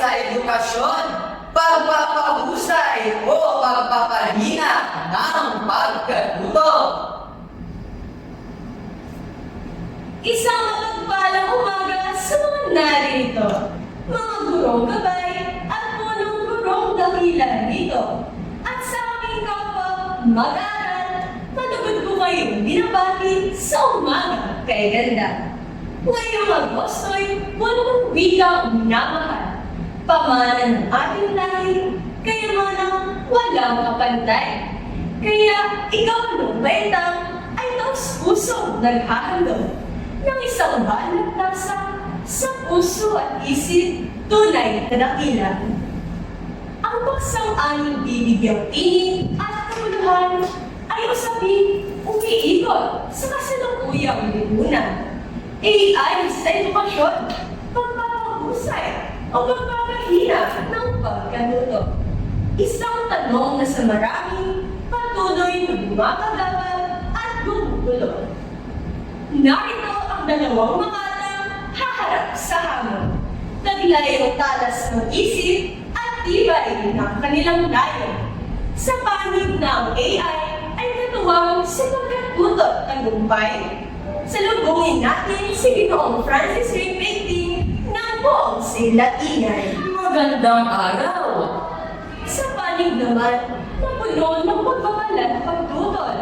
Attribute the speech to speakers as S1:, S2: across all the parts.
S1: sa edukasyon, pagpapahusay o pagpapahina ng pagkatuto.
S2: Isang mapagpalang umaga sa mga narito, mga gurong gabay at punong gurong dakila dito. At sa aming kapwa mag-aaral, matugod ko kayong binabati sa umaga kay ganda. Ngayong Agosto'y buwan ng wikang minamahal, pamana ng ating lahi, kayamanang walang kapantay. Kaya ikaw nung baitang ay taos pusong naghahandog ng isang banat tasa sa puso at isip tunay na dakila. Ang paksang aming bibigyang tinig at kamuluhan ay usapin umiikot sa kasalukuyang lipunan. AI sa edukasyon, pagpapahusay o pagpapahina ng pagkatuto. Isang tanong na sa marami patuloy na gumagagawal at gumugulo. Narito ang dalawang makatang haharap sa hamon. Taglay ang talas ng isip at tibay ng kanilang layo. Sa panig ng AI ay katuwang sa pagkatuto tagumpay. Salubungin natin si Ginoong Francis Ray Painting ng buong Silatinay.
S3: Magandang araw!
S2: Sa panig naman na puno ng pagbabalat pagtutol.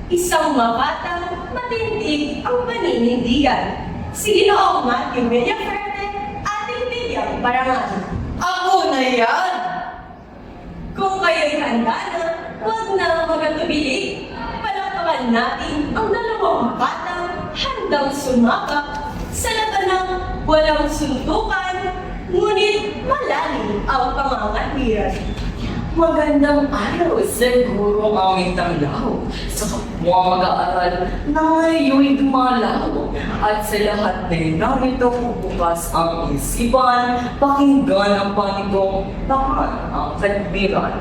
S2: Isang makatang matindig ang paninindigan. Si Ginoong Matthew Villaferte, ating bigyang parangal.
S1: Ako na yan!
S2: Kung kayo'y handa na, huwag na magatubili. Palakpakan natin ang dalawang makatang handang sumakap sa labanang walang suntukan, ngunit malalim ang pangangatwiran.
S3: Magandang araw sa guro aming tanglaw, sa kapwa mag-aaral na ngayon'y dumalaw. At sa lahat na narito bukas ang isipan, pakinggan ang panigong, takan ang kadbiran.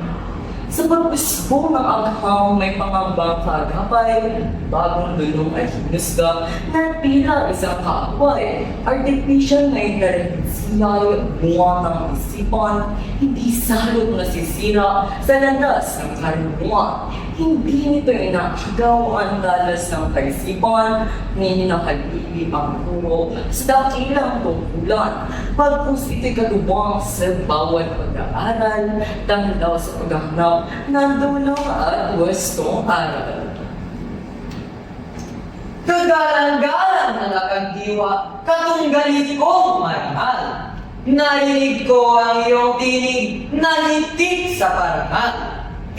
S3: Sa pagbusbong ng agham may pangambang kagapay, bagong dulong ay hinusga na tila isang kaaway. Artificial na intelihensiya, bunga ng isipan, hindi salot nasisira sa landas ng karunungan. Hindi nito inakagaw ang dalas ng kaisipan, nininahalili ang guro sa dakilang tungkulan. Pagkus ito'y kalubang sa bawat pag-aaral, tanglaw sa paghahanap ng dulong at wastong aral.
S1: Kagalang-galang ng aking diwa, katunggali kong marangal. Narinig ko ang iyong tinig, nalitik sa parangal.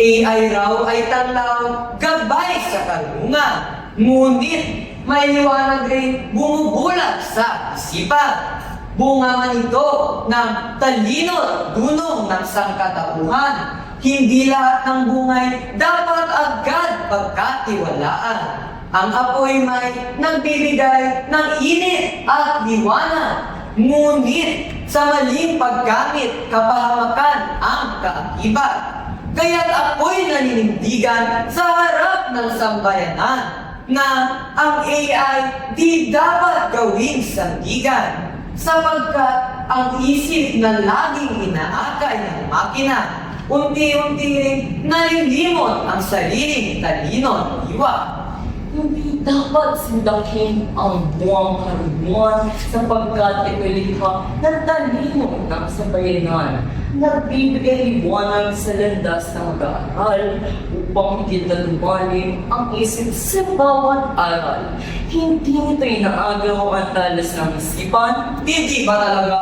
S1: AI raw ay tanglaw, gabay sa karunungan. Ngunit may liwanag rin bumubulat sa isipan. Bunga man ito ng talino at dunong ng sangkatauhan. Hindi lahat ng bungay dapat agad pagkatiwalaan. Ang apoy may nagbibigay ng init at liwanag. Ngunit sa maling paggamit, kapahamakan ang kaakibat. Kaya't ako'y naninindigan sa harap ng sambayanan na ang AI di dapat gawing sandigan sapagkat ang isip na laging inaakay ng makina unti-unti ring nalilimot ang sariling talino ng diwa.
S3: Hindi dapat sindakin ang buwang karunungan sapagkat ito'y likha ng talino ng sambayanan. Nagbibigay liwanag sa landas ng mag-aaral upang higit na lumalim ang isip sa bawat aral. Hindi nito inaagaw ang talas ng isipan,
S1: Hindi ba talaga?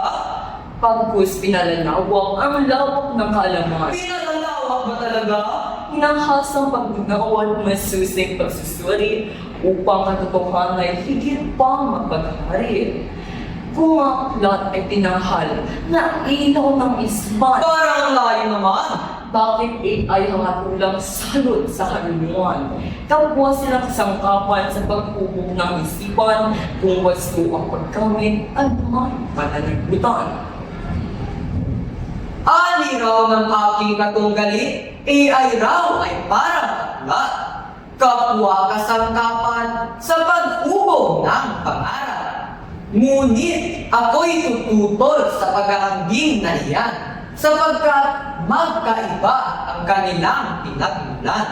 S3: pagkus pinalalawak ang lawak ng kaalaman.
S1: Pinalalawak ba talaga?
S3: Hinahasang pagbunaw at masusing pagsusuri upang katotohanan ay higit pang mapaghari. Kung ang lahat ay tinahal na ilaw ng ispan,
S1: Parang layo naman.
S3: bakit AI ang hatulang salot sa karunungan? Kapwa silang kasangkapan sa pagpupok ng isipan kung wasto ang pagkamit at may pananagutan.
S1: Ani raw ng aking katunggali, AI raw ay parang aklat. Kapwa kasangkapan sa pag-ubog ng pangarap. Ngunit ako'y tututol sa paghahambing na iyan, sapagkat magkaiba ang kanilang pinagmulan.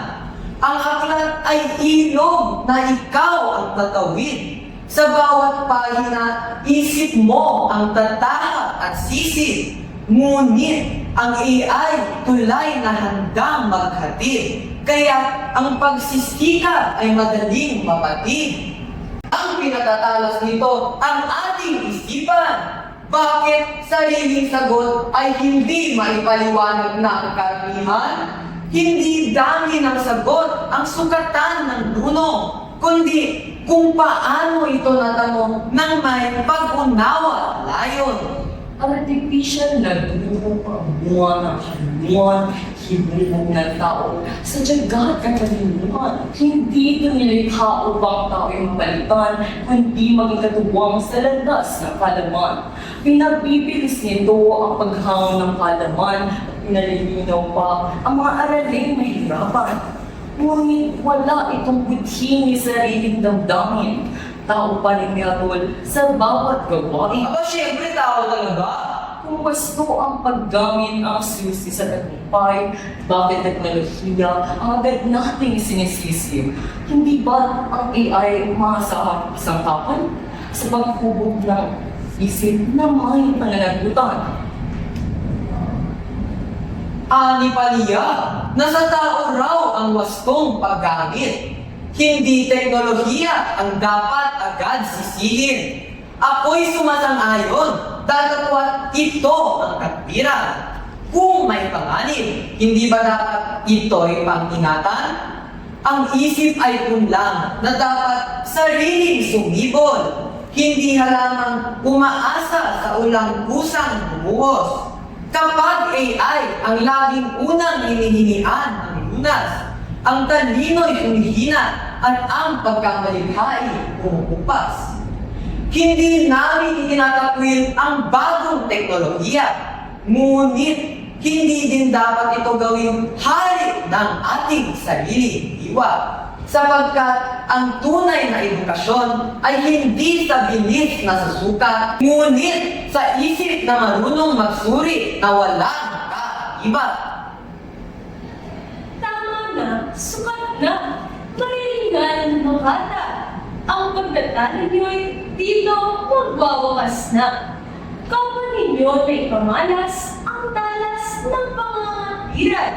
S1: Ang aklat ay ilog na ikaw ang tatawid. Sa bawat pahina, isip mo ang tatahak at sisid. Ngunit ang AI tulay na handang maghatid. Kaya ang pagsisikap ay madaling mapatid. Ang pinatatalas nito ang ating isipan. Bakit sariling sagot ay hindi maipaliwanag ng karamihan? Hindi dami ng sagot ang sukatan ng duno, kundi kung paano ito natamo ng may pag-unawa at layon.
S3: Artificial na buwan ng haluan, hibuhong ng tao sa tiyagat at kaluluhan. Hindi ito nilikha upang tao ay mapalitan, kundi maging katuwang sa landas ng kalaman. Pinabibilis nito ang paghang ng kalaman at pinalilinaw pa ang mga araling mahirapan. Ngunit wala itong budhi ni sariling damdamin. Tao pa rin niyatol sa bawat gawain.
S1: Aba, syempre tao talaga.
S3: Kung gusto ang paggamit ang susi sa tagumpay, bakit teknolohiya ang agad nating sinisisi? Hindi ba ang AI maasahan isang kapan sa paghubog ng isip na may pananagutan?
S1: Ani paliya, nasa tao raw ang wastong paggamit. Hindi teknolohiya ang dapat agad sisihin. Ako'y sumasang-ayon, datapwat ito ang katwiran. Kung may panganib, hindi ba dapat ito'y pang-ingatan? Ang isip ay punlang na dapat sariling sumibol. Hindi halamang umaasa sa ulang pusang bumuhos. Kapag AI ang laging unang hinihingian ng lunas, ang talino'y humihina at ang pagkamalikhain pumupupas. Hindi namin itinatakwil ang bagong teknolohiya, ngunit hindi din dapat ito gawing hari ng ating sariling diwa. Sapagkat ang tunay na edukasyon ay hindi sa bilis na susukat, ngunit sa isip na marunong magsuri na walang kaiba.
S2: Tama na, sukat na, marilingan ng bata. Ang pagdatali niyo'y dito magwawakas na. Kapwa ninyo may pamalas ang talas ng pangangatiran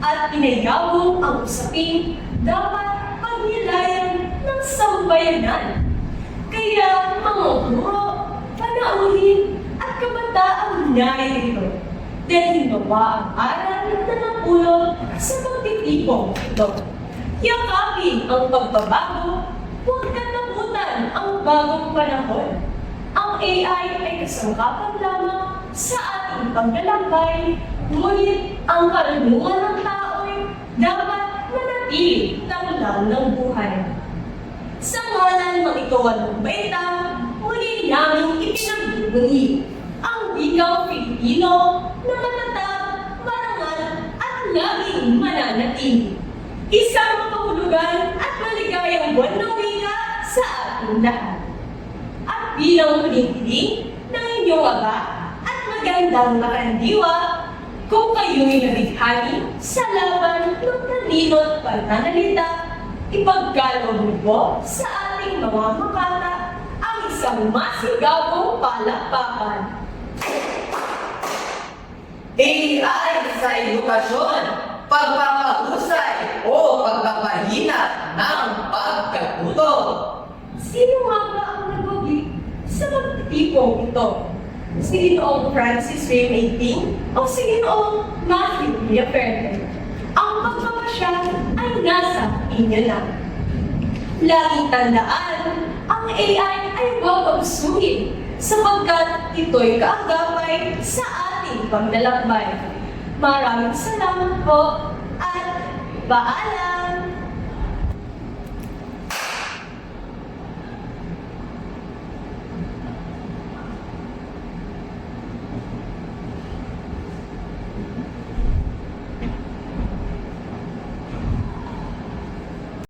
S2: at pinayabong ang usapin dapat pagnilayan ng sambayanan. Kaya mga guro, panauhin at kabataang narito. Dahil baba ang aral na napulot sa pagtitipong ito. Yakapin ang pagbabago, huwag katakutan ang bagong panahon. Ang AI ay kasangkapan lamang sa ating paglalakbay, ngunit ang karunungan ng tao'y dapat manatili tanglang ng buhay. Sa ngalan ng ikawalong baita, muli namin ipinagbubunyi ang wikang Pilipino na matatag, marangal at laging mananatili. Isang makahulugan at maligayang buwan ng wika sa ating lahat. At bilang huling-hiling ng inyong aba at magandang makandiwa, kung kayo'y nabighani sa laban ng talino't pananalita, ipagkaloob mo sa ating mga makata ang isang masigabong palakpakan.
S1: AI sa edukasyon, pagpapahusay o pagpapahina ng pagkatuto.
S2: Sino nga ba ang nagwagi sa pagtitipong ito? Si Ginoong Francis Ray 18 o si Ginoong Matthew Villaferre? Ang pagpapasya ay nasa inyo na. Laging tandaan, ang AI ay huwag pagsuhin sapagkat ito'y kaagapay sa ating paglalakbay. Maraming salamat po at paalam!